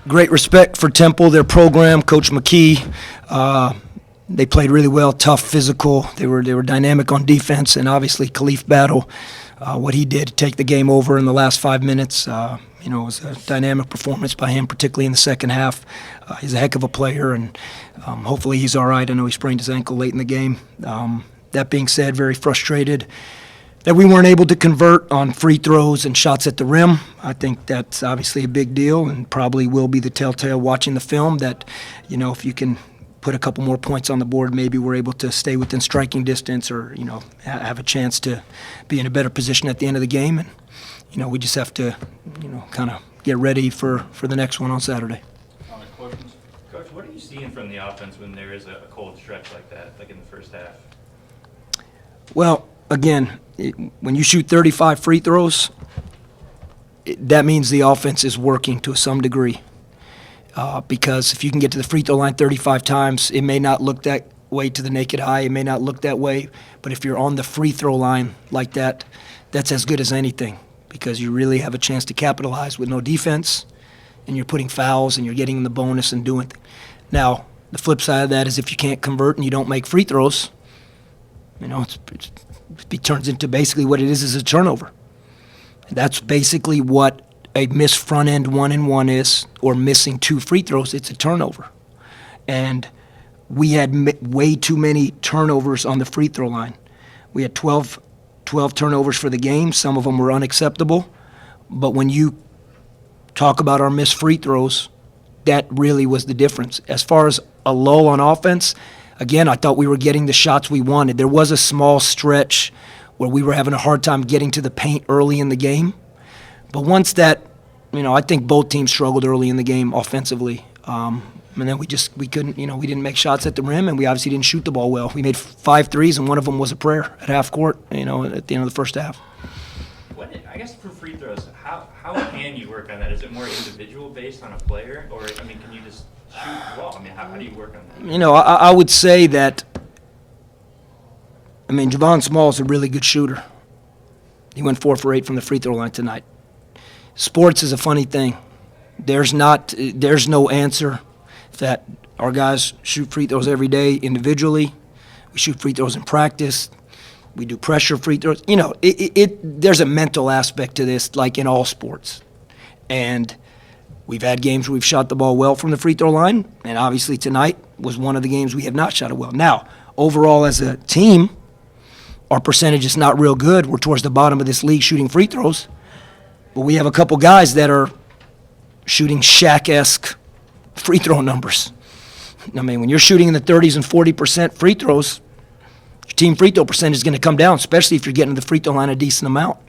Great respect for Temple, their program, Coach McKee. They played really well, tough, physical. They were dynamic on defense, and obviously Khalif Battle, what he did to take the game over in the last 5 minutes, it was a dynamic performance by him, particularly in the second half. He's a heck of a player, and hopefully he's all right. I know he sprained his ankle late in the game. That being said, very frustrated that we weren't able to convert on free throws and shots at the rim. I think that's obviously a big deal and probably will be the telltale watching the film that, if you can put a couple more points on the board, maybe we're able to stay within striking distance or, have a chance to be in a better position at the end of the game. And, we just have to, kind of get ready for the next one on Saturday. Coach, what are you seeing from the offense when there is a cold stretch like that, like in the first half? Well, again, when you shoot 35 free throws, that means the offense is working to some degree. Because if you can get to the free throw line 35 times, it may not look that way to the naked eye. It may not look that way. But if you're on the free throw line like that, that's as good as anything because you really have a chance to capitalize with no defense, and you're putting fouls and you're getting the bonus and doing things. Now, the flip side of that is if you can't convert and you don't make free throws, it turns into basically what it is a turnover. And that's basically what a missed front end 1-and-1 is, or missing 2 free throws. It's a turnover. And we had way too many turnovers on the free throw line. We had 12 turnovers for the game. Some of them were unacceptable. But when you talk about our missed free throws, that really was the difference. As far as a lull on offense, again, I thought we were getting the shots we wanted. There was a small stretch where we were having a hard time getting to the paint early in the game. But once that, I think both teams struggled early in the game offensively. And then we couldn't, we didn't make shots at the rim, and we obviously didn't shoot the ball well. We made 5 threes, and one of them was a prayer at half court, at the end of the first half. I guess for free throws, how can you work on that? Is it more individual based on a player, or can you just shoot well? How do you work on that? I would say that, Javon Small is a really good shooter. He went 4 for 8 from the free throw line tonight. Sports is a funny thing. There's no answer that our guys shoot free throws every day individually. We shoot free throws in practice. We do pressure free throws. There's a mental aspect to this, like in all sports. And we've had games where we've shot the ball well from the free throw line, and obviously tonight was one of the games we have not shot it well. Now, overall as a team, our percentage is not real good. We're towards the bottom of this league shooting free throws. But we have a couple guys that are shooting Shaq-esque free throw numbers. When you're shooting in the 30s and 40% free throws, your team free throw percentage is going to come down, especially if you're getting to the free throw line a decent amount.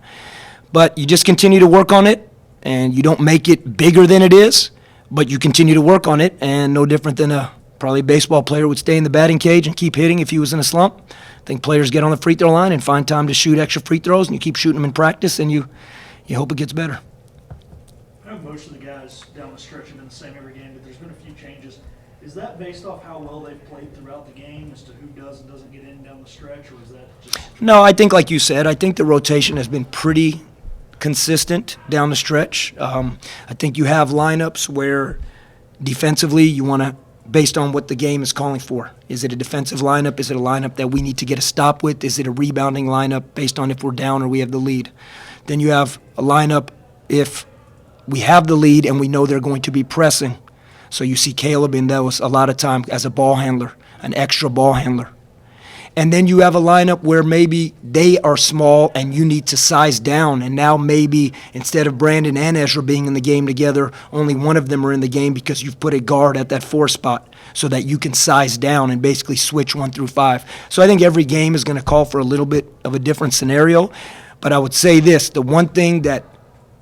But you just continue to work on it, and you don't make it bigger than it is, but you continue to work on it, and no different than probably a baseball player would stay in the batting cage and keep hitting if he was in a slump. I think players get on the free throw line and find time to shoot extra free throws, and you keep shooting them in practice, and you hope it gets better. I know most of the guys down the stretch have been the same every game, but there's been a few changes. Is that based off how well they've played throughout the game as to who does and doesn't get in down the stretch, or is that just... No, I think like you said, I think the rotation has been pretty consistent down the stretch. I think you have lineups where defensively you want to, based on what the game is calling for. Is it a defensive lineup? Is it a lineup that we need to get a stop with? Is it a rebounding lineup based on if we're down or we have the lead? Then you have a lineup if we have the lead and we know they're going to be pressing. So you see Caleb in those a lot of time as a ball handler, an extra ball handler. And then you have a lineup where maybe they are small and you need to size down. And now maybe instead of Brandon and Ezra being in the game together, only one of them are in the game because you've put a guard at that 4 spot so that you can size down and basically switch 1 through 5. So I think every game is going to call for a little bit of a different scenario. But I would say this, the one thing that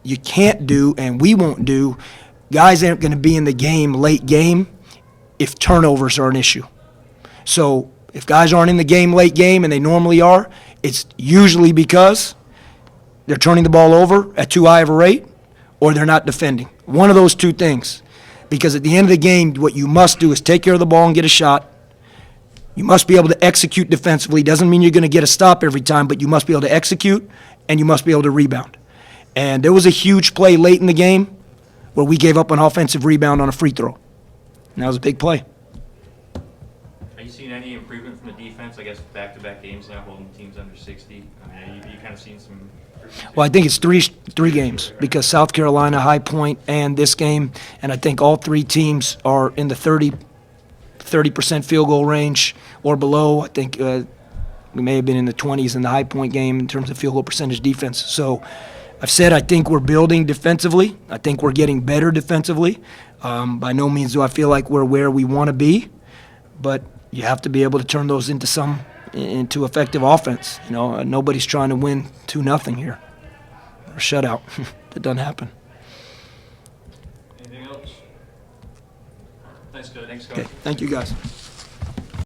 you can't do and we won't do, guys aren't going to be in the game late game if turnovers are an issue. So if guys aren't in the game late game, and they normally are, it's usually because they're turning the ball over at too high of a rate or they're not defending. One of those two things. Because at the end of the game, what you must do is take care of the ball and get a shot. You must be able to execute defensively. Doesn't mean you're going to get a stop every time, but you must be able to execute and you must be able to rebound. And there was a huge play late in the game where we gave up an offensive rebound on a free throw. And that was a big play. Are you seeing any improvement from the defense? I guess back-to-back games now holding teams under 60. I mean, you kind of seen some. Well, I think it's three games because South Carolina, High Point, and this game, and I think all three teams are in the 30% field goal range or below. I think we may have been in the 20s in the High Point game in terms of field goal percentage defense. So I've said I think we're building defensively. I think we're getting better defensively. By no means do I feel like we're where we want to be, but you have to be able to turn those into effective offense. You know, nobody's trying to win 2-0 here or shutout. That doesn't happen. Anything else? Thanks, Coach. Okay, thank you guys.